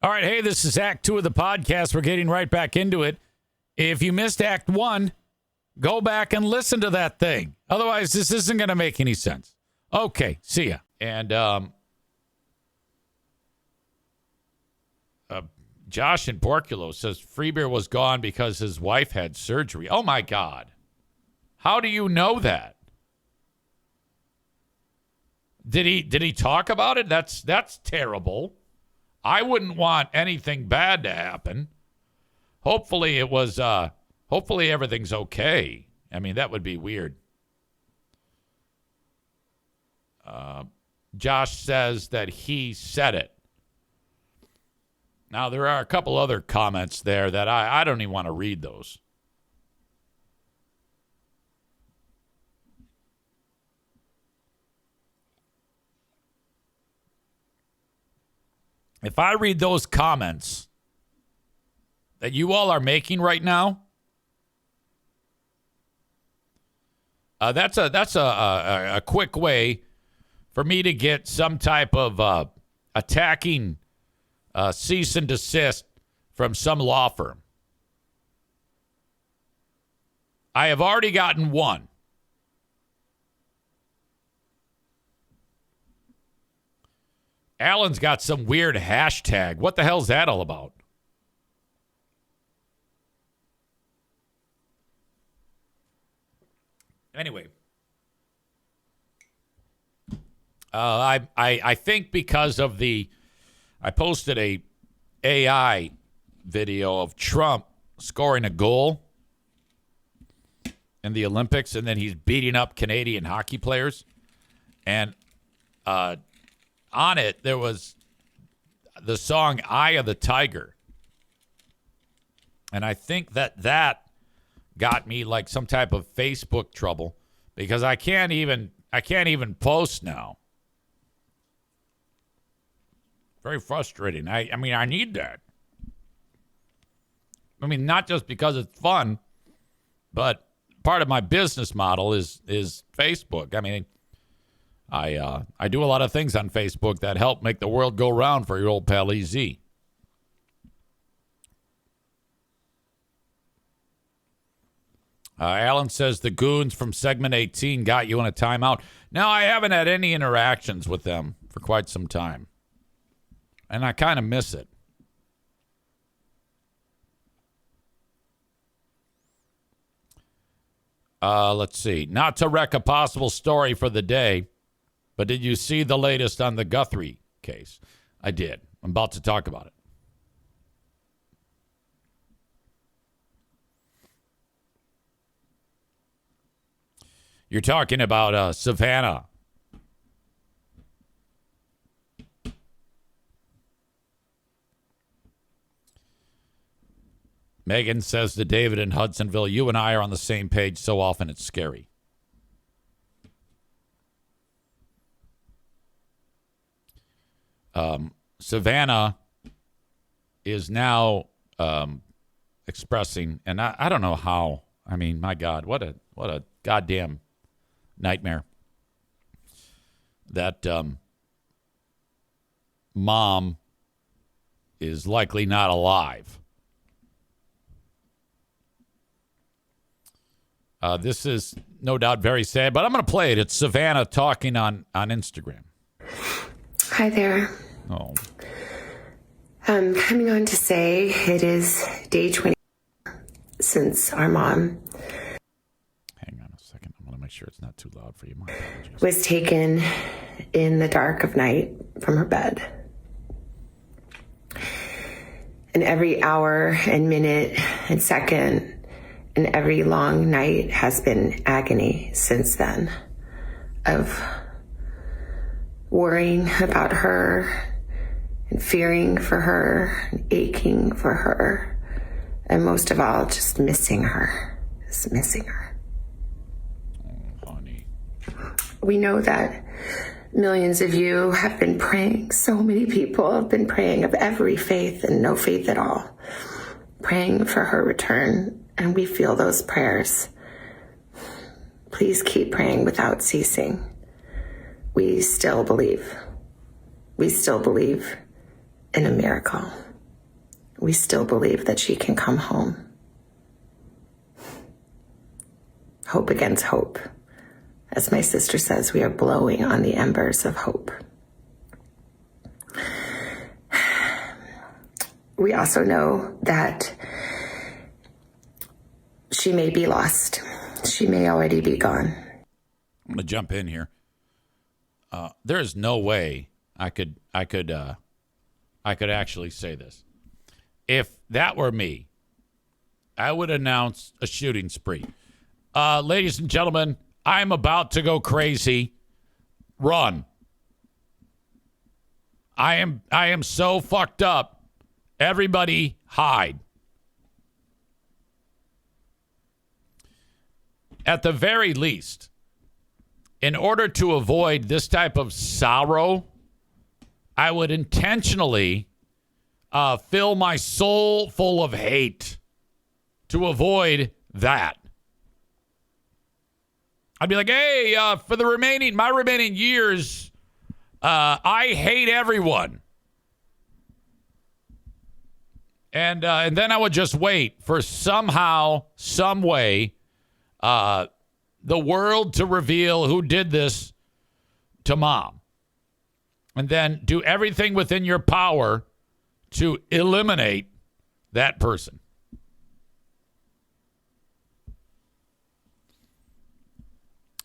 All right, hey, this is Act 2 of the podcast. We're getting right back into it. If you missed Act 1, go back and listen to that thing. Otherwise, this isn't going to make any sense. Okay, see ya. And Josh in Porculo says free beer was gone because his wife had surgery. Oh, my God. How do you know that? Did he talk about it? That's terrible. I wouldn't want anything bad to happen. Hopefully hopefully everything's okay. I mean, that would be weird. Josh says that he said it. Now, there are a couple other comments there that I don't even want to read those. If I read those comments that you all are making right now, that's a quick way for me to get some type of attacking cease and desist from some law firm. I have already gotten one. Alan's got some weird hashtag. What the hell's that all about? Anyway, I think because of I posted a AI video of Trump scoring a goal in the Olympics, and then he's beating up Canadian hockey players, and on it, there was the song Eye of the Tiger. And I think that got me like some type of Facebook trouble because I can't even post now. Very frustrating. I mean, I need that. I mean, not just because it's fun, but part of my business model is Facebook. I mean, I do a lot of things on Facebook that help make the world go round for your old pal EZ. Alan says the goons from segment 18 got you in a timeout. Now, I haven't had any interactions with them for quite some time, and I kind of miss it. Let's see. Not to wreck a possible story for the day, but did you see the latest on the Guthrie case? I did. I'm about to talk about it. You're talking about Savannah. Megan says to David in Hudsonville, you and I are on the same page so often it's scary. Savannah is now expressing, and I don't know how. I mean, my God, what a goddamn nightmare. That mom is likely not alive. This is no doubt very sad, but I'm going to play it. It's Savannah talking on Instagram. Hi there. Oh. I'm coming on to say it is day 20 since our mom Hang on a second. I want to make sure it's not too loud for you. My apologies. was taken in the dark of night from her bed. And every hour and minute and second and every long night has been agony since then of worrying about her and fearing for her and aching for her. And most of all, just missing her. Just missing her. Oh, honey. We know that millions of you have been praying. So many people have been praying of every faith and no faith at all, praying for her return. And we feel those prayers. Please keep praying without ceasing. We still believe. We still believe in a miracle. we still believe that she can come home. Hope against hope. As my sister says, we are blowing on the embers of hope. We also know that she may be lost. She may already be gone. I'm going to jump in here. There is no way I could actually say this. If that were me, I would announce a shooting spree. Ladies and gentlemen, I'm about to go crazy. Run. I am so fucked up. Everybody hide. At the very least, in order to avoid this type of sorrow, I would intentionally fill my soul full of hate to avoid that. I'd be like, hey, for my remaining years, I hate everyone. And then I would just wait for somehow, some way, the world to reveal who did this to Mom. And then do everything within your power to eliminate that person.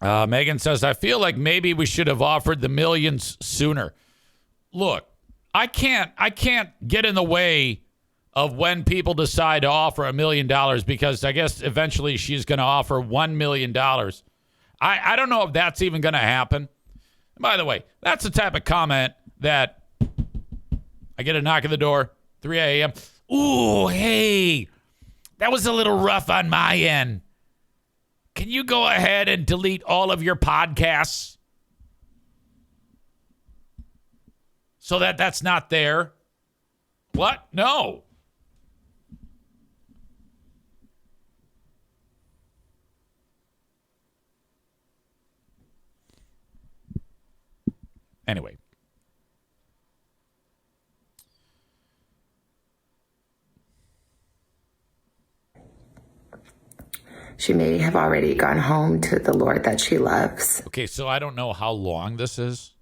Megan says, I feel like maybe we should have offered the millions sooner. Look, I can't get in the way of when people decide to offer $1 million, because I guess eventually she's going to offer $1 million. I don't know if that's even going to happen. And by the way, that's the type of comment that I get a knock at the door, 3 a.m. Ooh, hey, that was a little rough on my end. Can you go ahead and delete all of your podcasts so that that's not there? What? No. Anyway. She may have already gone home to the Lord that she loves. Okay, so I don't know how long this is.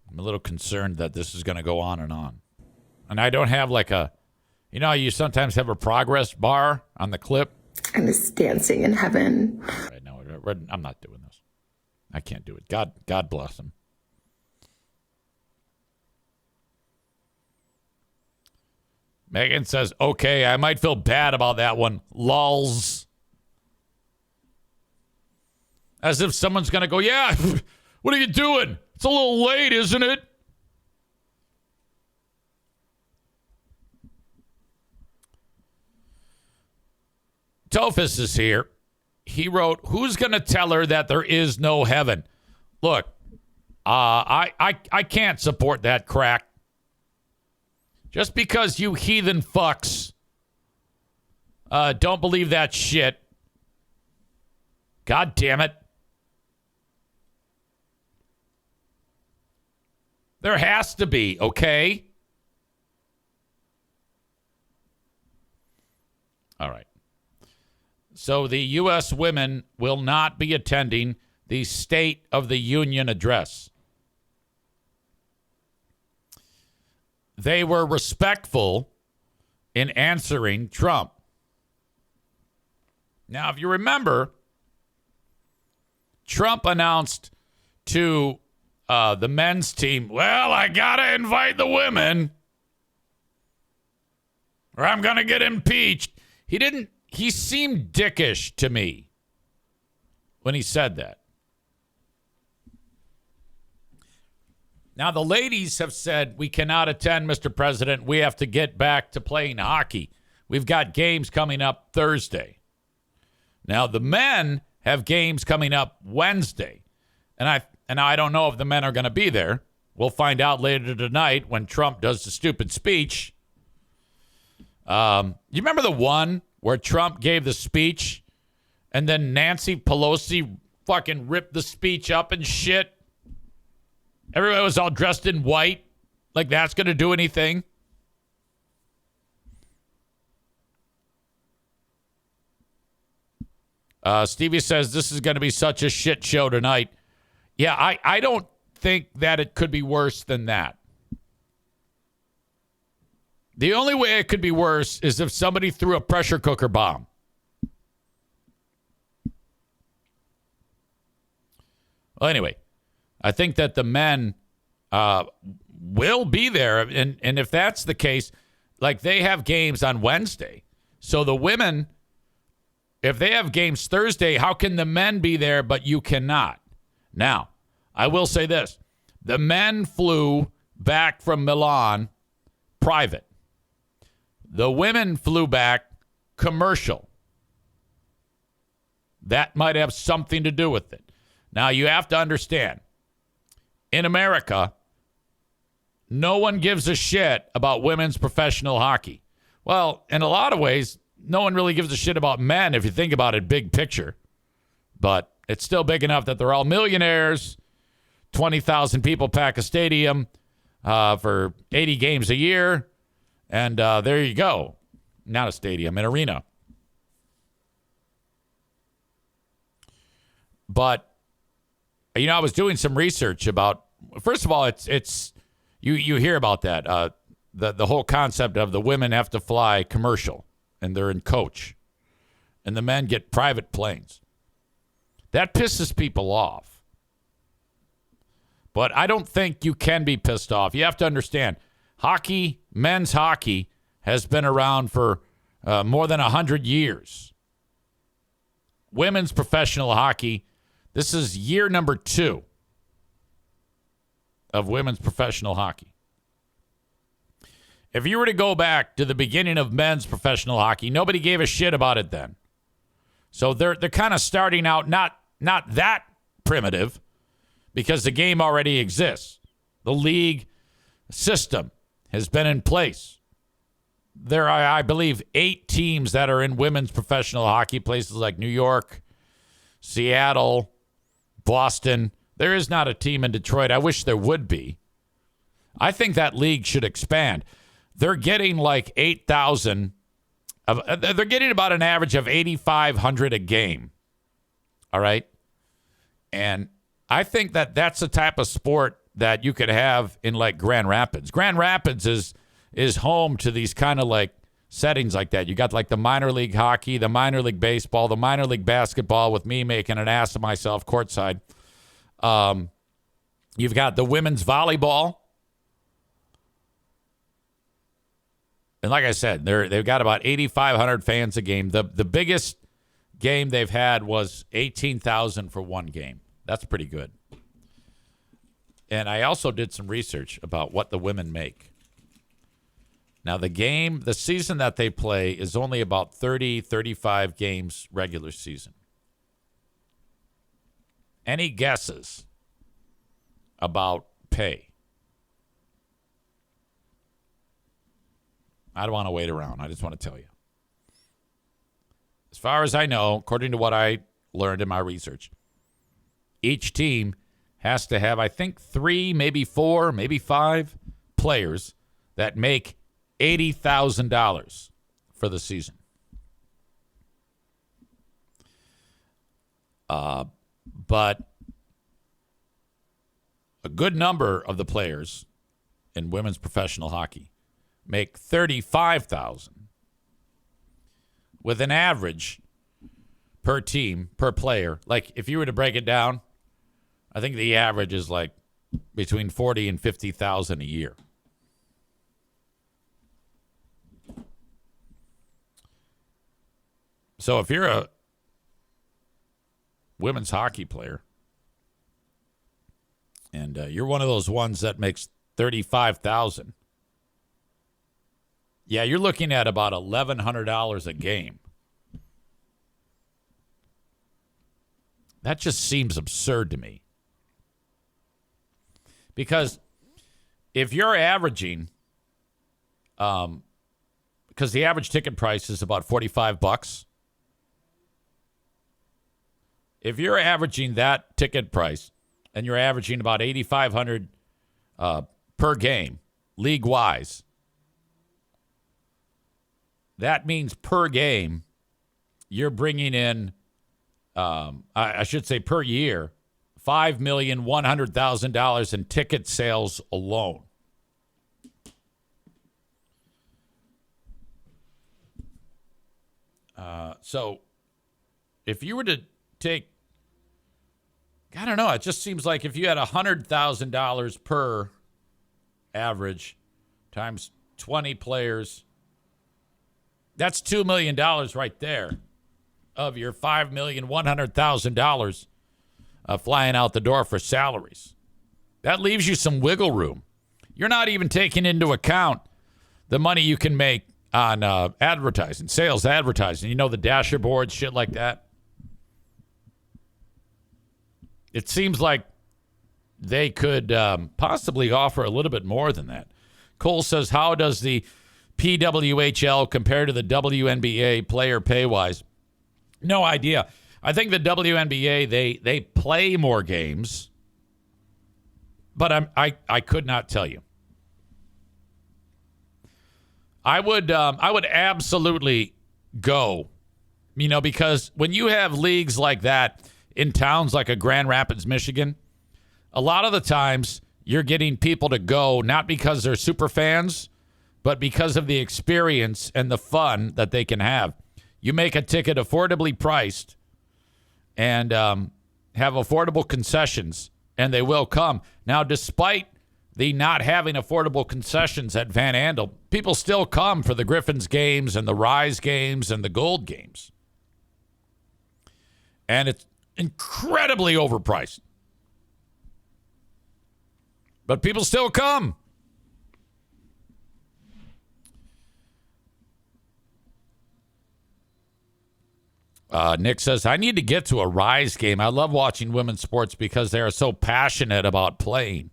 I'm a little concerned that this is going to go on. And I don't have like you sometimes have a progress bar on the clip. And is dancing in heaven. Right, no, I'm not doing this. I can't do it. God bless him. Megan says, okay, I might feel bad about that one. Lulz. As if someone's going to go, yeah, what are you doing? It's a little late, isn't it? Tophus is here. He wrote, who's going to tell her that there is no heaven? Look, I can't support that crack. Just because you heathen fucks don't believe that shit. God damn it. There has to be, okay? All right. So the U.S. women will not be attending the State of the Union address. They were respectful in answering Trump. Now, if you remember, Trump announced to the men's team, well, I got to invite the women or I'm going to get impeached. He seemed dickish to me when he said that. Now, the ladies have said, we cannot attend, Mr. President. We have to get back to playing hockey. We've got games coming up Thursday. Now, the men have games coming up Wednesday. And I don't know if the men are going to be there. We'll find out later tonight when Trump does the stupid speech. You remember the one where Trump gave the speech and then Nancy Pelosi fucking ripped the speech up and shit? Everybody was all dressed in white. Like that's going to do anything. Stevie says this is going to be such a shit show tonight. Yeah, I don't think that it could be worse than that. The only way it could be worse is if somebody threw a pressure cooker bomb. Well, anyway, I think that the men will be there. And if that's the case, like they have games on Wednesday. So the women, if they have games Thursday, how can the men be there, but you cannot? Now, I will say this. The men flew back from Milan private. The women flew back commercial. That might have something to do with it. Now, you have to understand, in America, no one gives a shit about women's professional hockey. Well, in a lot of ways, no one really gives a shit about men if you think about it big picture. But it's still big enough that they're all millionaires. 20,000 people pack a stadium for 80 games a year. And there you go. Not a stadium, an arena. But, you know, I was doing some research about, first of all, it's you hear about that. The whole concept of the women have to fly commercial and they're in coach. And the men get private planes. That pisses people off. But I don't think you can be pissed off. You have to understand, hockey, men's hockey, has been around for more than 100 years. Women's professional hockey, this is year number 2 of women's professional hockey. If you were to go back to the beginning of men's professional hockey, nobody gave a shit about it then. So they're kind of starting out not that primitive because the game already exists. The league system has been in place. There are, I believe, 8 teams that are in women's professional hockey, places like New York, Seattle, Boston. There is not a team in Detroit. I wish there would be. I think that league should expand. They're getting like 8,000. They're getting about an average of 8,500 a game. All right? And I think that that's the type of sport that you could have in like Grand Rapids. Grand Rapids is home to these kind of like settings like that. You got like the minor league hockey, the minor league baseball, the minor league basketball with me making an ass of myself courtside. You've got the women's volleyball. And like I said, they've got about 8,500 fans a game. The biggest game they've had was 18,000 for one game. That's pretty good. And I also did some research about what the women make. Now, the season that they play is only about 30, 35 games regular season. Any guesses about pay? I don't want to wait around. I just want to tell you. As far as I know, according to what I learned in my research, each team has to have, I think, 3, maybe 4, maybe 5 players that make $80,000 for the season. But a good number of the players in women's professional hockey make $35,000 with an average per team, per player. Like if you were to break it down, I think the average is like between $40,000 and $50,000 a year. So if you're a women's hockey player and you're one of those ones that makes $35,000, yeah, you're looking at about $1,100 a game. That just seems absurd to me. Because if you're averaging, because the average ticket price is about $45. If you're averaging that ticket price and you're averaging about 8,500 per game, league-wise. That means per game, you're bringing in, I should say per year, $5,100,000 in ticket sales alone. So if you were to take, I don't know, it just seems like if you had $100,000 per average times 20 players, that's $2 million right there of your $5,100,000 flying out the door for salaries. That leaves you some wiggle room. You're not even taking into account the money you can make on advertising, sales advertising. You know, the dasher boards, shit like that. It seems like they could possibly offer a little bit more than that. Cole says, how does the PWHL compare to the WNBA player pay-wise? No idea. I think the WNBA, they play more games, but I could not tell you. I would absolutely go, because when you have leagues like that in towns like a Grand Rapids, Michigan, a lot of the times you're getting people to go not because they're super fans, but because of the experience and the fun that they can have. You make a ticket affordably priced and have affordable concessions, and they will come. Now, despite the not having affordable concessions at Van Andel, people still come for the Griffins games and the Rise games and the Gold games. And it's incredibly overpriced. But people still come. Nick says, I need to get to a Rise game. I love watching women's sports because they are so passionate about playing.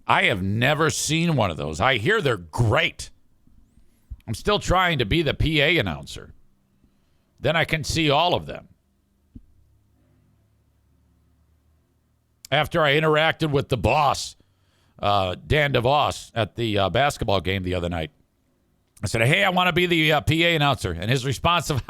I have never seen one of those. I hear they're great. I'm still trying to be the PA announcer. Then I can see all of them. After I interacted with the boss, Dan DeVos, at the basketball game the other night, I said, hey, I want to be the PA announcer. And his response of,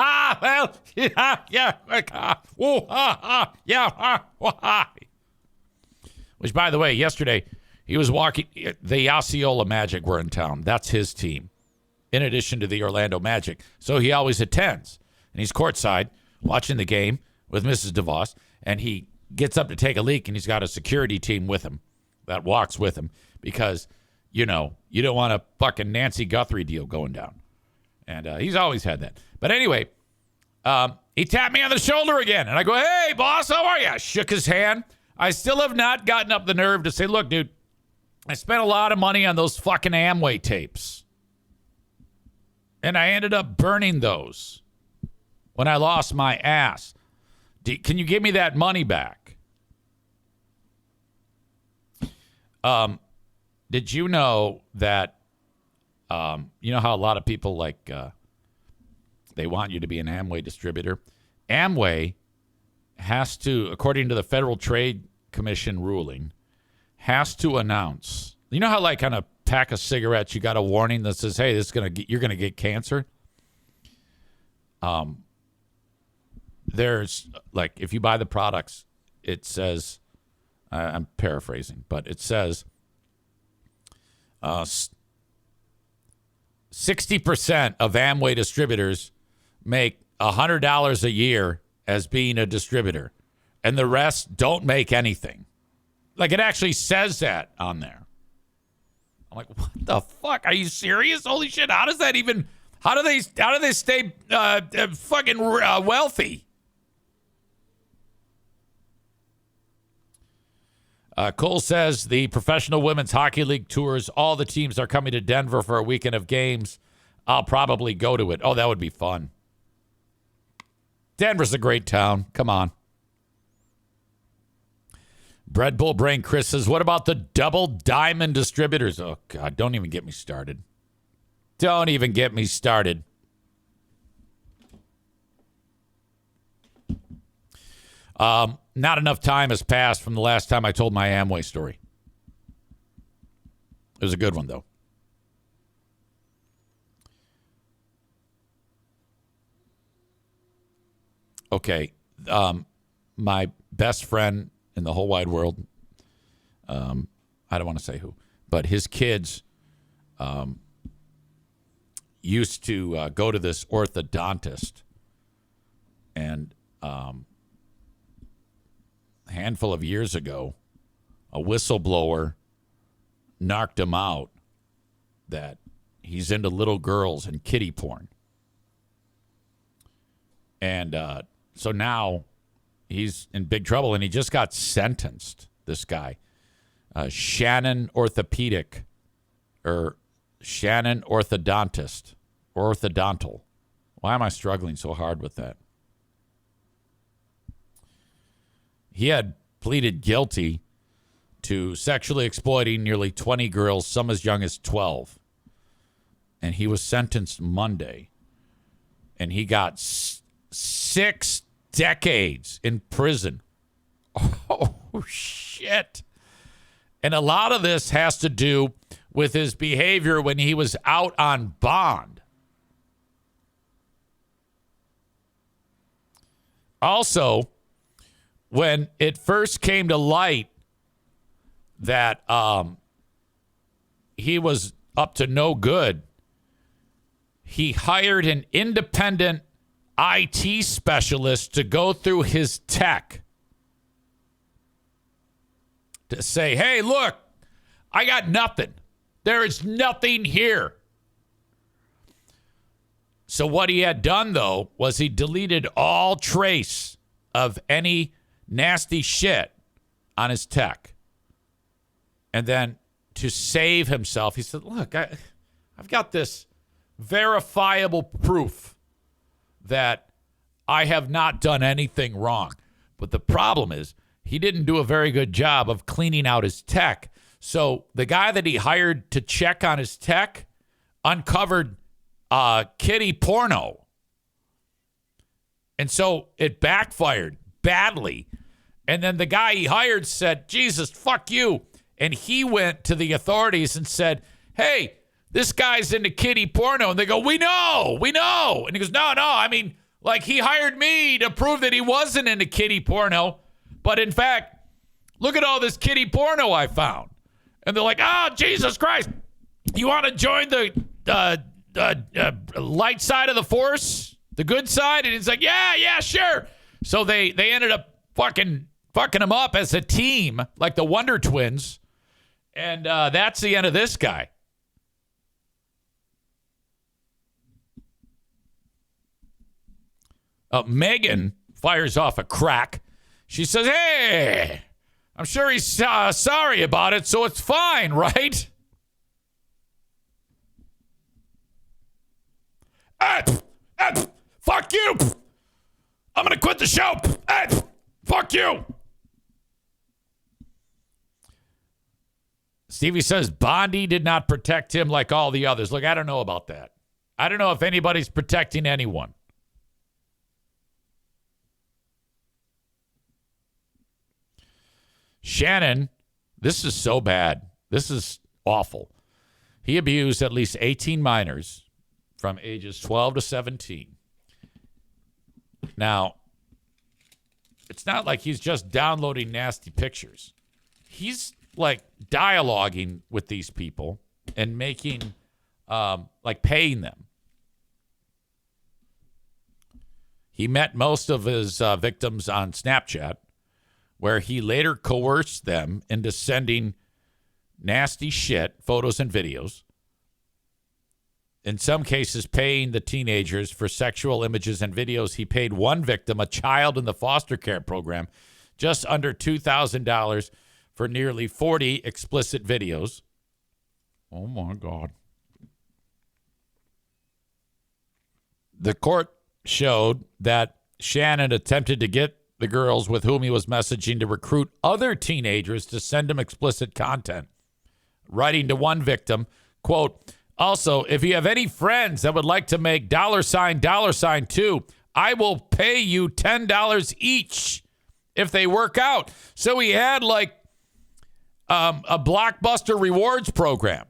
which, by the way, yesterday, he was walking, the Osceola Magic were in town. That's his team, in addition to the Orlando Magic. So he always attends. And he's courtside watching the game with Mrs. DeVos. And he gets up to take a leak, and he's got a security team with him that walks with him because, you don't want a fucking Nancy Guthrie deal going down. And he's always had that. But anyway, he tapped me on the shoulder again. And I go, hey, boss, how are you? I shook his hand. I still have not gotten up the nerve to say, look, dude, I spent a lot of money on those fucking Amway tapes. And I ended up burning those when I lost my ass. Can you give me that money back? Did you know that, you know how a lot of people they want you to be an Amway distributor? Amway has to, according to the Federal Trade Commission ruling, has to announce, you know how on a pack of cigarettes you got a warning that says, hey, you're gonna get cancer? There's if you buy the products, it says, I'm paraphrasing, but it says 60% of Amway distributors make $100 a year as being a distributor, and the rest don't make anything. It actually says that on there. I'm like, what the fuck? Are you serious? Holy shit! How do they stay fucking wealthy? Cole says the Professional Women's Hockey League tours, all the teams are coming to Denver for a weekend of games. I'll probably go to it. Oh, that would be fun. Denver's a great town. Come on. Bread Bull Brain Chris says, what about the double diamond distributors? Oh, God, don't even get me started. Don't even get me started. Not enough time has passed from the last time I told my Amway story. It was a good one, though. Okay. My best friend in the whole wide world, I don't want to say who, but his kids used to go to this orthodontist, and a handful of years ago, a whistleblower knocked him out that he's into little girls and kiddie porn. And so now he's in big trouble, and he just got sentenced, this guy. Shannon Orthopedic, or Shannon Orthodontist, Orthodontal. Why am I struggling so hard with that? He had pleaded guilty to sexually exploiting nearly 20 girls, some as young as 12. And he was sentenced Monday. And he got 6 decades in prison. Oh, shit. And a lot of this has to do with his behavior when he was out on bond. Also, when it first came to light that he was up to no good, he hired an independent IT specialist to go through his tech to say, hey, look, I got nothing. There is nothing here. So what he had done, though, was he deleted all trace of any nasty shit on his tech. And then to save himself, he said, look, I've got this verifiable proof that I have not done anything wrong. But the problem is he didn't do a very good job of cleaning out his tech. So the guy that he hired to check on his tech uncovered kiddie porno. And so it backfired badly. And then the guy he hired said, Jesus, fuck you. And he went to the authorities and said, hey, this guy's into kiddie porno. And they go, we know. And he goes, no, I mean, like, he hired me to prove that he wasn't into kiddie porno. But in fact, look at all this kiddie porno I found. And they're like, Jesus Christ. You want to join the light side of the force? The good side? And he's like, yeah, sure. So they ended up fucking him up as a team, like the Wonder Twins. And that's the end of this guy. Megan fires off a crack. She says, hey, I'm sure he's sorry about it, so it's fine, right? Fuck you. I'm going to quit the show. Fuck you. Stevie says Bondi did not protect him like all the others. Look, I don't know about that. I don't know if anybody's protecting anyone. Shannon, this is so bad. This is awful. He abused at least 18 minors from ages 12 to 17. Now, it's not like he's just downloading nasty pictures. He's like dialoguing with these people and making, like paying them. He met most of his victims on Snapchat, where he later coerced them into sending nasty shit, photos and videos. In some cases, paying the teenagers for sexual images and videos. He paid one victim, a child in the foster care program, just under $2,000 for nearly 40 explicit videos. Oh, my God. The court showed that Shannon attempted to get the girls with whom he was messaging to recruit other teenagers to send him explicit content. Writing to one victim, quote, also, if you have any friends that would like to make $ too, I will pay you $10 each if they work out. So he had like a Blockbuster rewards program.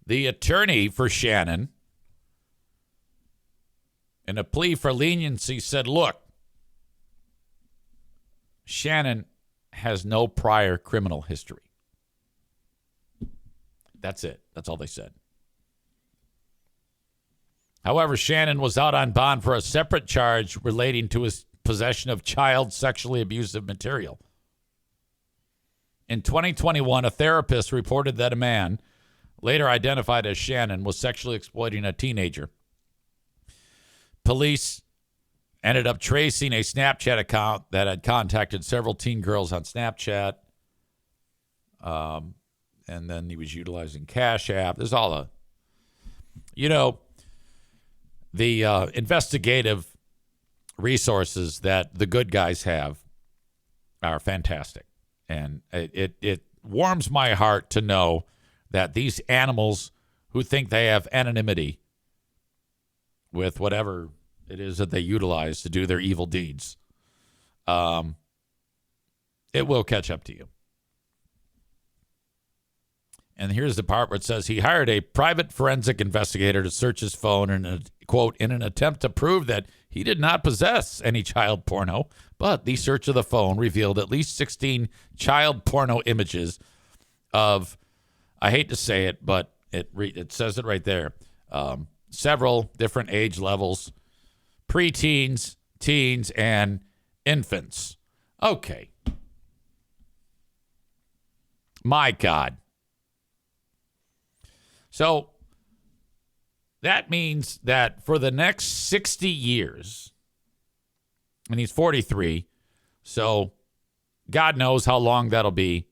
The attorney for Shannon, in a plea for leniency, said, look, Shannon has no prior criminal history. That's it. That's all they said. However, Shannon was out on bond for a separate charge relating to his possession of child sexually abusive material. In 2021, a therapist reported that a man, later identified as Shannon, was sexually exploiting a teenager. Police ended up tracing a Snapchat account that had contacted several teen girls on Snapchat. And then he was utilizing Cash App. There's all the investigative resources that the good guys have are fantastic. And it warms my heart to know that these animals who think they have anonymity with whatever it is that they utilize to do their evil deeds, it will catch up to you. And here's the part where it says he hired a private forensic investigator to search his phone in quote, in an attempt to prove that he did not possess any child porno. But the search of the phone revealed at least 16 child porno images of, I hate to say it, but it says it right there, several different age levels, preteens, teens, and infants. Okay. My God. So that means that for the next 60 years, and he's 43, so God knows how long that'll be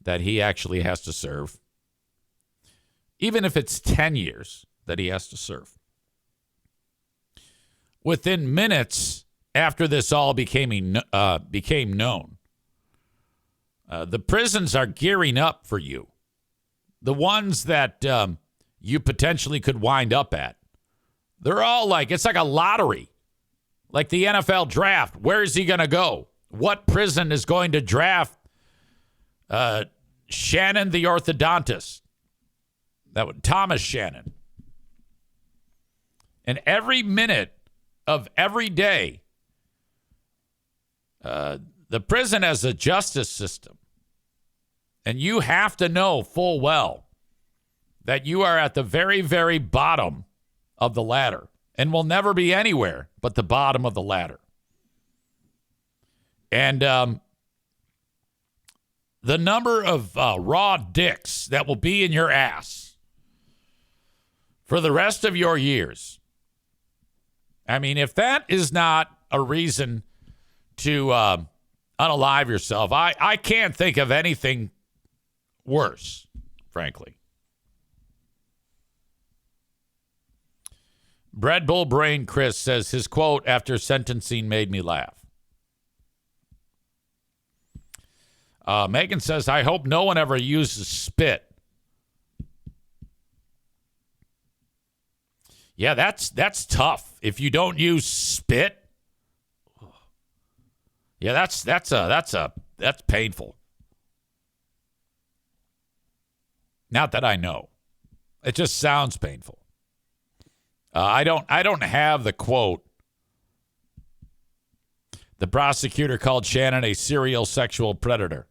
that he actually has to serve. Even if it's 10 years that he has to serve. Within minutes after this all became known, the prisons are gearing up for you. The ones that you potentially could wind up at. They're all it's like a lottery. Like the NFL draft. Where is he going to go? What prison is going to draft Shannon the orthodontist? Thomas Shannon. And every minute of every day, the prison has a justice system. And you have to know full well that you are at the very, very bottom of the ladder and will never be anywhere but the bottom of the ladder. And the number of raw dicks that will be in your ass for the rest of your years. I mean, if that is not a reason to unalive yourself, I can't think of anything worse, frankly. Bread Bull Brain Chris says his quote after sentencing made me laugh. Megan says, I hope no one ever uses spit. Yeah, that's tough. If you don't use spit, yeah, that's painful. Not that I know. It just sounds painful. I don't have the quote. The prosecutor called Shannon a serial sexual predator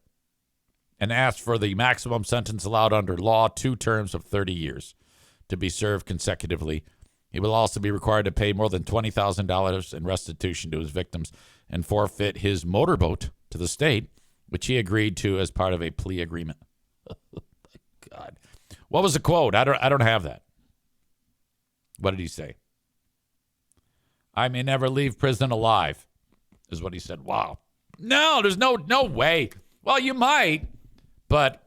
and asked for the maximum sentence allowed under law, 2 terms of 30 years to be served consecutively. He will also be required to pay more than $20,000 in restitution to his victims and forfeit his motorboat to the state, which he agreed to as part of a plea agreement. God. What was the quote? I don't have that. What did he say? I may never leave prison alive, is what he said. Wow. No, there's no way. Well, you might, but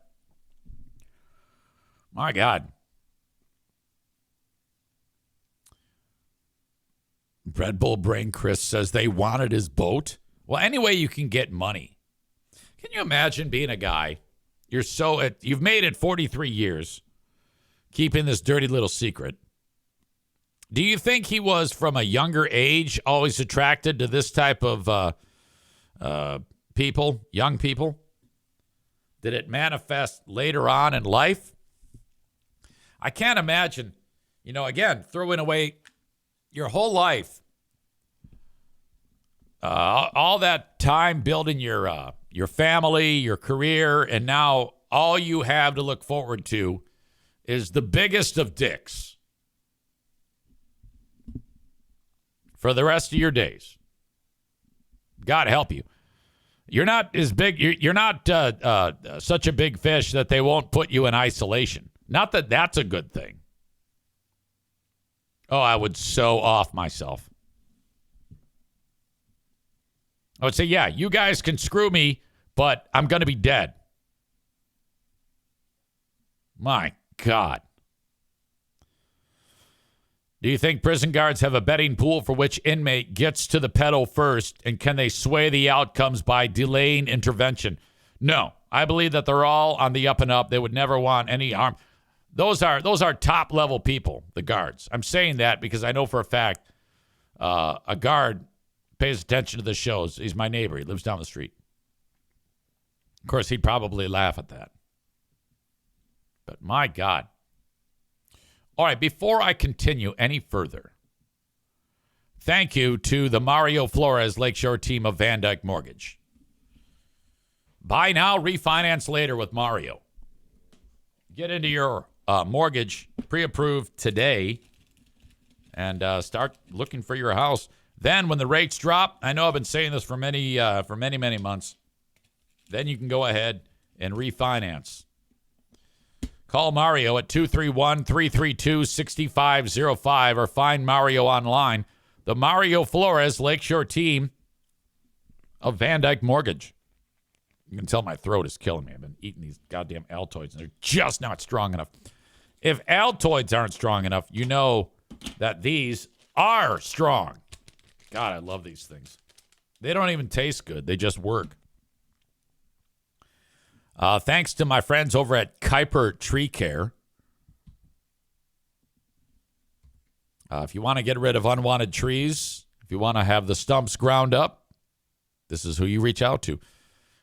my God. Red Bull Brain Chris says they wanted his boat. Well, any way you can get money. Can you imagine being a guy? You've made it 43 years, keeping this dirty little secret. Do you think he was from a younger age always attracted to this type of people, young people? Did it manifest later on in life? I can't imagine, again, throwing away your whole life, all that time building your family, your career, and now all you have to look forward to is the biggest of dicks for the rest of your days. God help you. You're not as big. You're not such a big fish that they won't put you in isolation. Not that that's a good thing. Oh, I would so off myself. I would say, yeah, you guys can screw me, but I'm going to be dead. My God. Do you think prison guards have a betting pool for which inmate gets to the pedo first, and can they sway the outcomes by delaying intervention? No. I believe that they're all on the up and up. They would never want any harm. Those are top level people, the guards. I'm saying that because I know for a fact a guard pays attention to the shows. He's my neighbor. He lives down the street. Of course, he'd probably laugh at that. But my God. All right, before I continue any further, thank you to the Mario Flores Lakeshore team of Van Dyke Mortgage. Buy now, refinance later with Mario. Get into your mortgage pre-approved today and start looking for your house. Then when the rates drop, I know I've been saying this for many months, then you can go ahead and refinance. Call Mario at 231-332-6505 or find Mario online. The Mario Flores Lakeshore team of Van Dyke Mortgage. You can tell my throat is killing me. I've been eating these goddamn Altoids, and they're just not strong enough. If Altoids aren't strong enough, you know that these are strong. God, I love these things. They don't even taste good. They just work. Thanks to my friends over at Kuiper Tree Care. If you want to get rid of unwanted trees, if you want to have the stumps ground up, this is who you reach out to.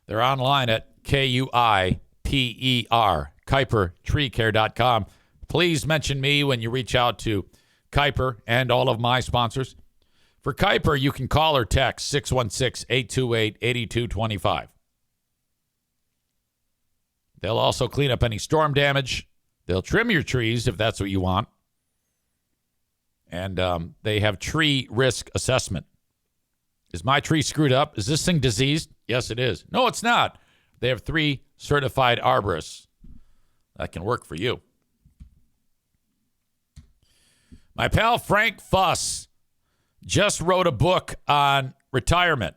They're online at KUIPER, KuiperTreeCare.com. Please mention me when you reach out to Kuiper and all of my sponsors. For Kuiper, you can call or text 616-828-8225. They'll also clean up any storm damage. They'll trim your trees if that's what you want. And they have tree risk assessment. Is my tree screwed up? Is this thing diseased? Yes, it is. No, it's not. They have 3 certified arborists that can work for you. My pal Frank Fuss just wrote a book on retirement.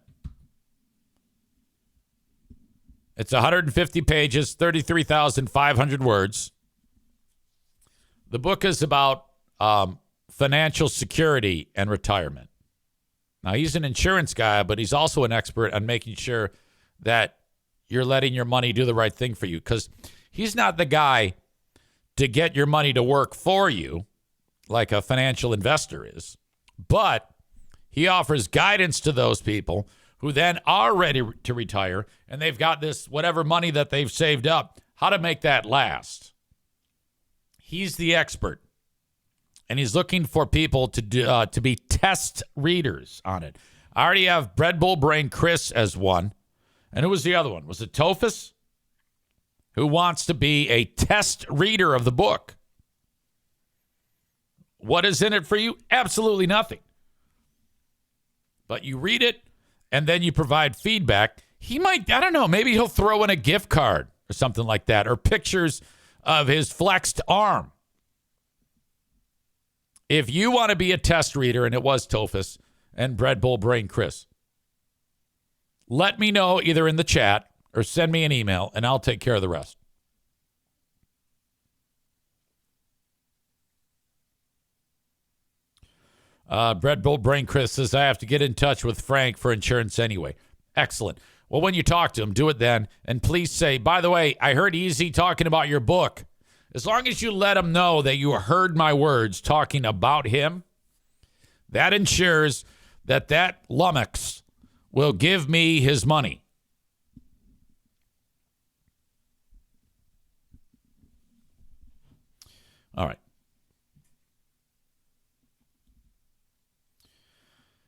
It's 150 pages, 33,500 words. The book is about financial security and retirement. Now, he's an insurance guy, but he's also an expert on making sure that you're letting your money do the right thing for you, because he's not the guy to get your money to work for you like a financial investor is, but he offers guidance to those people who then are ready to retire, and they've got this whatever money that they've saved up, how to make that last. He's the expert, and he's looking for people to be test readers on it. I already have Bread Bull Brain Chris as one. And who was the other one? Was it Tophus? Who wants to be a test reader of the book. What is in it for you? Absolutely nothing. But you read it, and then you provide feedback. He might, I don't know, maybe he'll throw in a gift card or something like that, or pictures of his flexed arm. If you want to be a test reader, and it was Tophus and Bread Bull Brain Chris, let me know either in the chat or send me an email, and I'll take care of the rest. Bread Bull Brain Chris says, I have to get in touch with Frank for insurance anyway. Excellent. Well, when you talk to him, do it then. And please say, by the way, I heard EZ talking about your book. As long as you let him know that you heard my words talking about him, that ensures that lummox will give me his money. All right.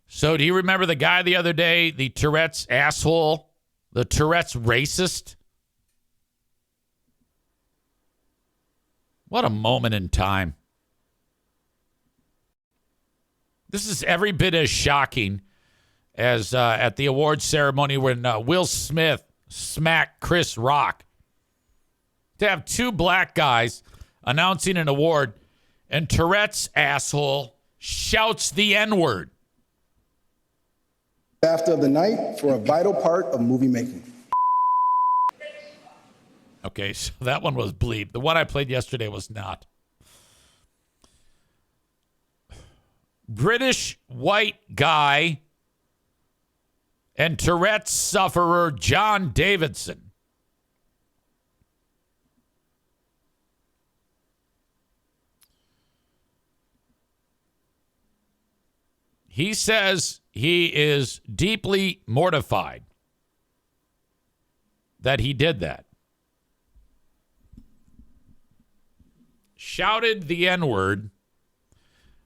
So do you remember the guy the other day, the Tourette's asshole, the Tourette's racist? What a moment in time. This is every bit as shocking as at the awards ceremony when Will Smith smacked Chris Rock. To have two black guys announcing an award and Tourette's asshole shouts the N-word. BAFTA of the night for a vital part of movie making. Okay, so that one was bleep. The one I played yesterday was not. British white guy and Tourette's sufferer John Davidson. He says he is deeply mortified that he did that. Shouted the N-word.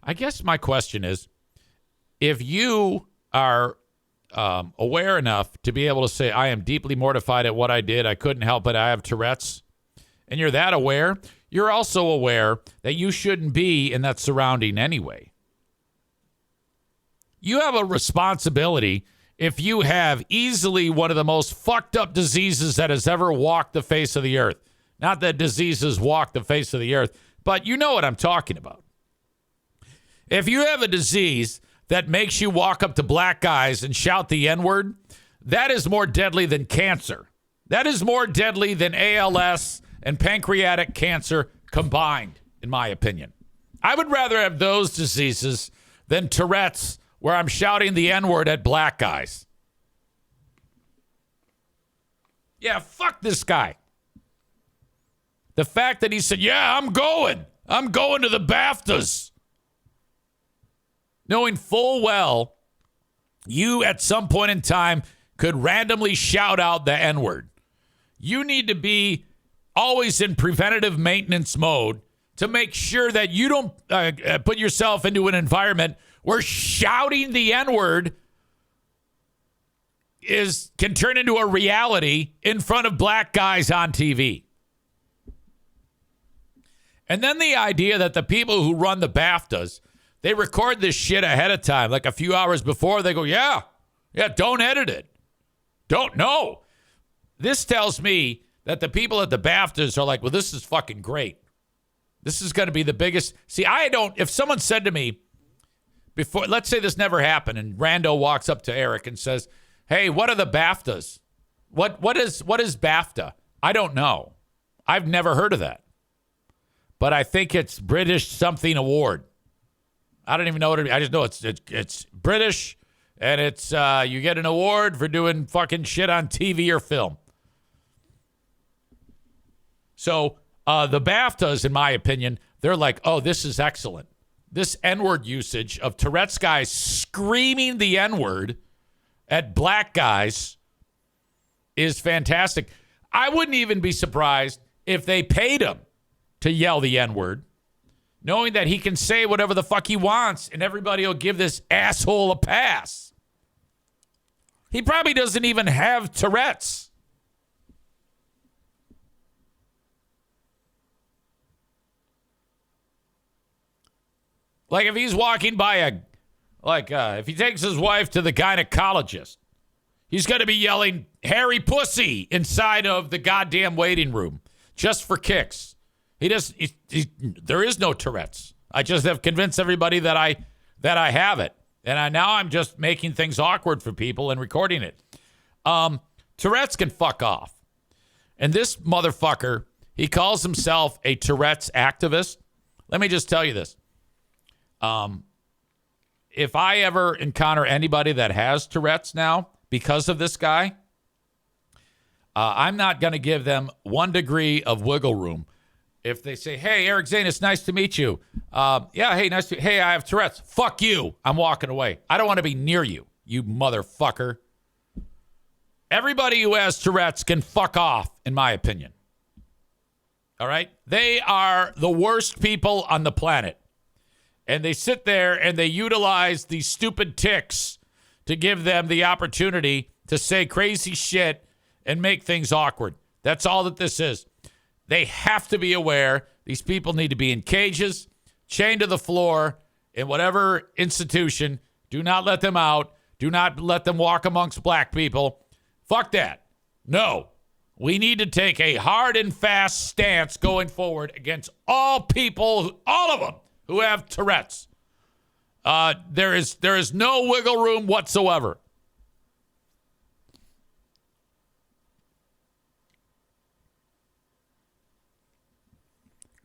I guess my question is, if you are aware enough to be able to say, I am deeply mortified at what I did, I couldn't help it, I have Tourette's, and you're that aware, you're also aware that you shouldn't be in that surrounding anyway. You have a responsibility if you have easily one of the most fucked up diseases that has ever walked the face of the earth. Not that diseases walk the face of the earth, but you know what I'm talking about. If you have a disease that makes you walk up to black guys and shout the N-word, that is more deadly than cancer. That is more deadly than ALS and pancreatic cancer combined, in my opinion. I would rather have those diseases than Tourette's, where I'm shouting the N-word at black guys. Yeah, fuck this guy. The fact that he said, yeah, I'm going to the BAFTAs. Knowing full well you at some point in time could randomly shout out the N-word. You need to be always in preventative maintenance mode to make sure that you don't put yourself into an environment where shouting the N-word can turn into a reality in front of black guys on TV. And then the idea that the people who run the BAFTAs, they record this shit ahead of time, like a few hours before. They go, yeah, don't edit it. Don't know. This tells me that the people at the BAFTAs are like, well, this is fucking great. This is going to be the biggest. See, if someone said to me before, let's say this never happened, and Rando walks up to Eric and says, hey, what are the BAFTAs? What is BAFTA? I don't know. I've never heard of that. But I think it's British something award. I don't even know what it is. I just know it's British, and it's you get an award for doing fucking shit on TV or film. So the BAFTAs, in my opinion, they're like, oh, this is excellent. This N-word usage of Tourette's guys screaming the N-word at black guys is fantastic. I wouldn't even be surprised if they paid him to yell the N-word, knowing that he can say whatever the fuck he wants and everybody will give this asshole a pass. He probably doesn't even have Tourette's. Like if he's walking by if he takes his wife to the gynecologist, he's going to be yelling hairy pussy inside of the goddamn waiting room just for kicks. There is no Tourette's. I just have convinced everybody that I have it. And now I'm just making things awkward for people and recording it. Tourette's can fuck off. And this motherfucker, he calls himself a Tourette's activist. Let me just tell you this. If I ever encounter anybody that has Tourette's now because of this guy, I'm not going to give them 1 degree of wiggle room. If they say, hey, Eric Zane, it's nice to meet you. Hey, I have Tourette's. Fuck you. I'm walking away. I don't want to be near you, you motherfucker. Everybody who has Tourette's can fuck off, in my opinion. All right? They are the worst people on the planet. And they sit there and they utilize these stupid ticks to give them the opportunity to say crazy shit and make things awkward. That's all that this is. They have to be aware these people need to be in cages, chained to the floor in whatever institution. Do not let them out. Do not let them walk amongst black people. Fuck that. No. We need to take a hard and fast stance going forward against all people, all of them, who have Tourette's. There is no wiggle room whatsoever.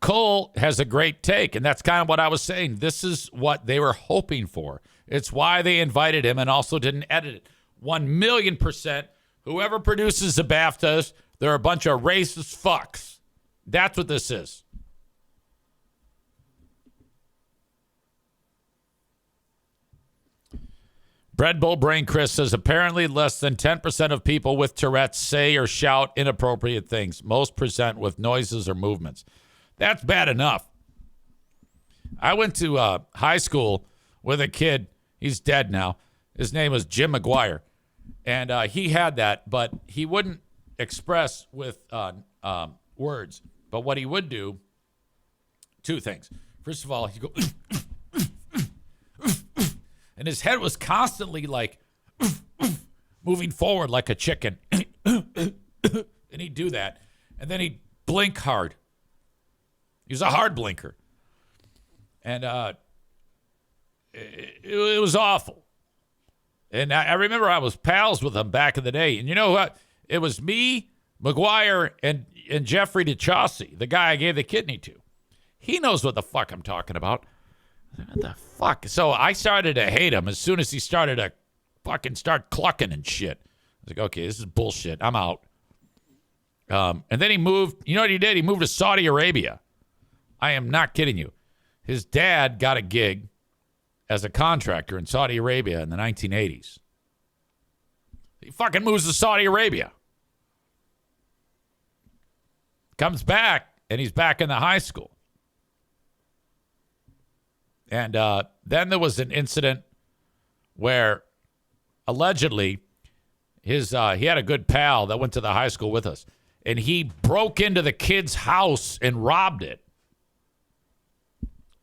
Cole has a great take, and that's kind of what I was saying. This is what they were hoping for. It's why they invited him and also didn't edit it. 1,000,000%. Whoever produces the BAFTAs, they're a bunch of racist fucks. That's what this is. Bread Bull Brain Chris says apparently less than 10% of people with Tourette's say or shout inappropriate things. Most present with noises or movements. That's bad enough. I went to high school with a kid. He's dead now. His name was Jim McGuire. And he had that, but he wouldn't express with words. But what he would do, two things. First of all, he'd go, and his head was constantly like moving forward like a chicken. And he'd do that. And then he'd blink hard. He was a hard blinker. And it was awful. And I remember I was pals with him back in the day. And you know what? It was me, McGuire, and Jeffrey DeChaussee, the guy I gave the kidney to. He knows what the fuck I'm talking about. What the fuck? So I started to hate him as soon as he started to fucking start clucking and shit. I was like, okay, this is bullshit. I'm out. And then he moved. You know what he did? He moved to Saudi Arabia. I am not kidding you. His dad got a gig as a contractor in Saudi Arabia in the 1980s. He fucking moves to Saudi Arabia. Comes back, and he's back in the high school. And then there was an incident where allegedly he had a good pal that went to the high school with us, and he broke into the kid's house and robbed it.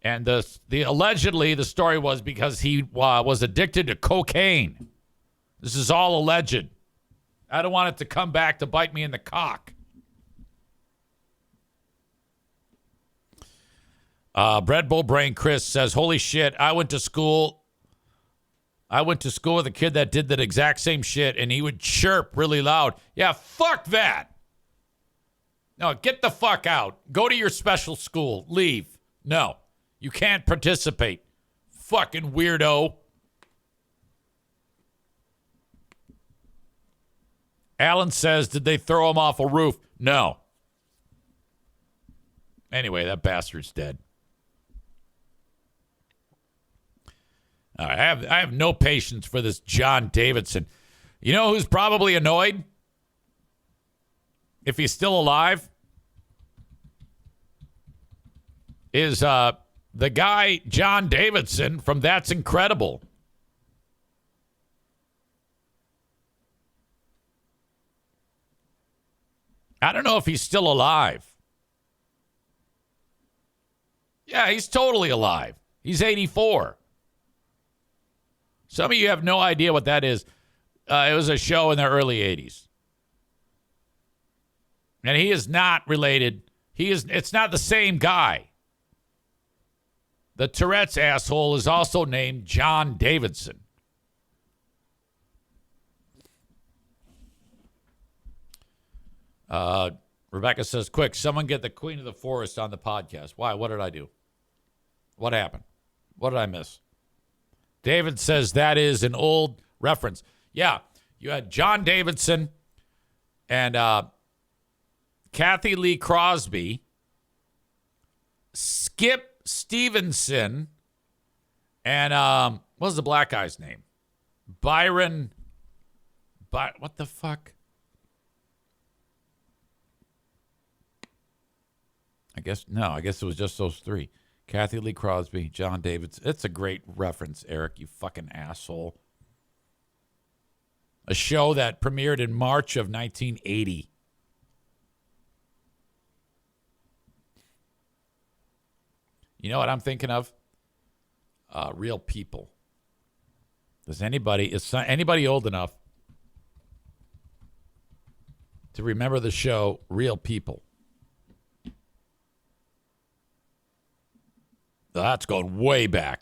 And allegedly the story was because he was addicted to cocaine. This is all alleged. I don't want it to come back to bite me in the cock. Bread Bull Brain Chris says, holy shit, I went to school with a kid that did that exact same shit, and he would chirp really loud. Yeah, fuck that. No, get the fuck out. Go to your special school. Leave. No, you can't participate. Fucking weirdo. Alan says, did they throw him off a roof? No. Anyway, that bastard's dead. All right, I have no patience for this John Davidson. You know who's probably annoyed? If he's still alive? Is the guy John Davidson from That's Incredible. I don't know if he's still alive. Yeah, he's totally alive. He's 84. Some of you have no idea what that is. It was a show in the early 80s. And he is not related. It's not the same guy. The Tourette's asshole is also named John Davidson. Rebecca says, quick, someone get the Queen of the Forest on the podcast. Why? What did I do? What happened? What did I miss? David says that is an old reference. Yeah, you had John Davidson and Kathy Lee Crosby, Skip Stevenson, and what was the black guy's name? Byron. What the fuck? I guess it was just those three. Kathy Lee Crosby, John Davids. It's a great reference, Eric, you fucking asshole. A show that premiered in March of 1980. You know what I'm thinking of? Real People. Is anybody old enough to remember the show Real People? That's going way back.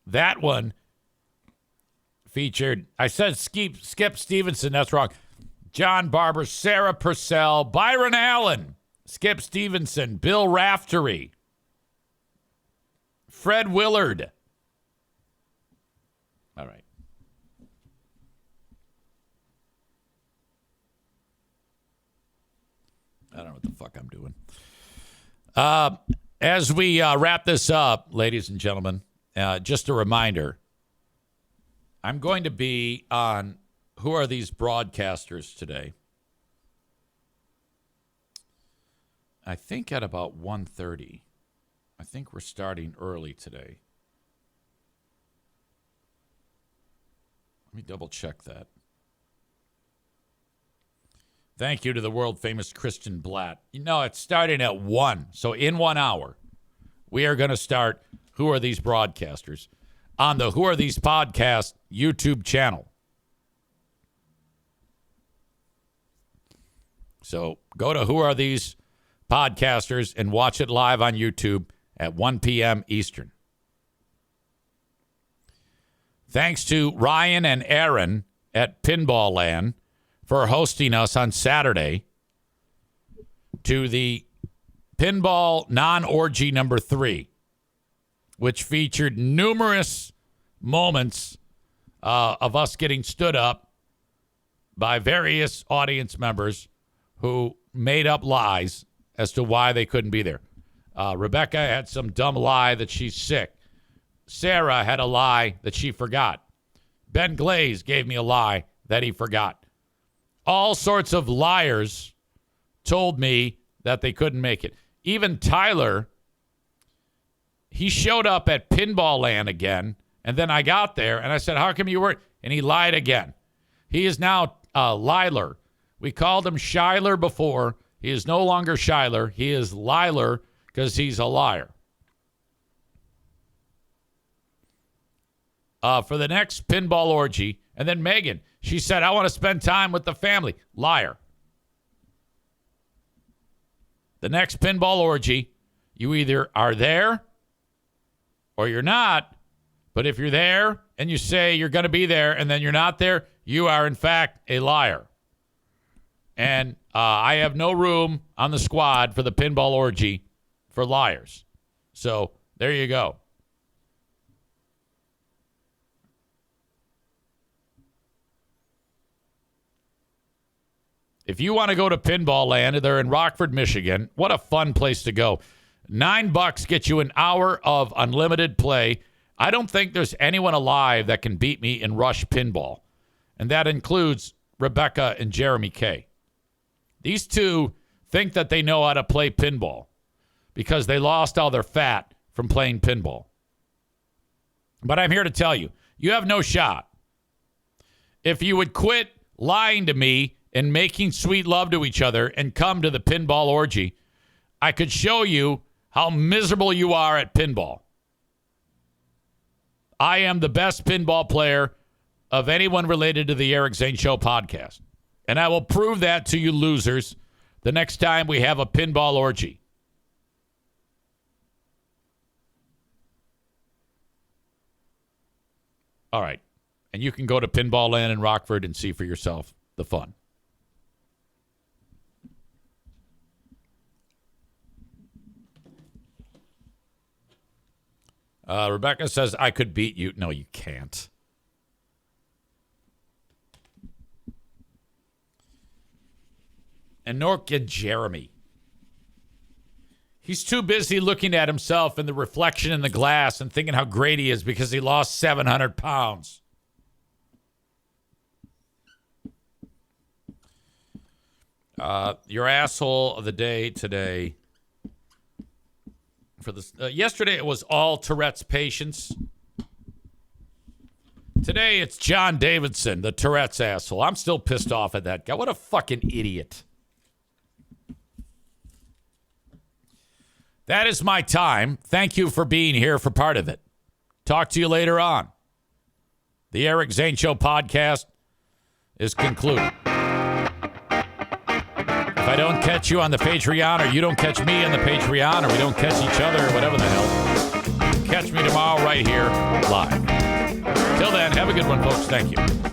That one featured, I said Skip Stevenson, that's wrong. John Barber, Sarah Purcell, Byron Allen, Skip Stevenson, Bill Raftery, Fred Willard. All right. I don't know what the fuck I'm doing. As we wrap this up, ladies and gentlemen, just a reminder, I'm going to be on Who Are These Broadcasters today. I think at about 1:30. I think we're starting early today. Let me double check that. Thank you to the world-famous Christian Blatt. You know, it's starting at 1. So in 1 hour, we are going to start Who Are These Broadcasters on the Who Are These Podcast YouTube channel. So go to Who Are These Podcasters and watch it live on YouTube at 1 p.m. Eastern. Thanks to Ryan and Aaron at Pinball Land for hosting us on Saturday to the Pinball Non-Orgy number 3, which featured numerous moments of us getting stood up by various audience members who made up lies as to why they couldn't be there. Rebecca had some dumb lie that she's sick. Sarah had a lie that she forgot. Ben Glaze gave me a lie that he forgot. All sorts of liars told me that they couldn't make it. Even Tyler, he showed up at Pinball Land again, and then I got there, and I said, how come you weren't? And he lied again. He is now Liler. We called him Shiler before. He is no longer Shiler. He is Liler because he's a liar. For the next pinball orgy, and then Megan, she said, I want to spend time with the family. Liar. The next pinball orgy, you either are there or you're not. But if you're there and you say you're going to be there and then you're not there, you are, in fact, a liar. And I have no room on the squad for the pinball orgy for liars. So there you go. If you want to go to Pinball Land, they're in Rockford, Michigan. What a fun place to go. $9 gets you an hour of unlimited play. I don't think there's anyone alive that can beat me in Rush Pinball. And that includes Rebecca and Jeremy Kay. These two think that they know how to play pinball because they lost all their fat from playing pinball. But I'm here to tell you, you have no shot. If you would quit lying to me and making sweet love to each other and come to the pinball orgy, I could show you how miserable you are at pinball. I am the best pinball player of anyone related to the Eric Zane Show podcast. And I will prove that to you losers the next time we have a pinball orgy. All right. And you can go to Pinball Land in Rockford and see for yourself the fun. Rebecca says, I could beat you. No, you can't. And nor can Jeremy. He's too busy looking at himself in the reflection in the glass and thinking how great he is because he lost 700 pounds. Your asshole of the day today. For this, yesterday it was all Tourette's patients. Today it's John Davidson, the Tourette's asshole. I'm still pissed off at that guy. What a fucking idiot. That is my time. Thank you for being here for part of it. Talk to you later on. The Eric Zane Show podcast is concluded. If I don't catch you on the Patreon, or you don't catch me on the Patreon, or we don't catch each other, or whatever the hell, catch me tomorrow right here live. Till then, have a good one, folks. Thank you.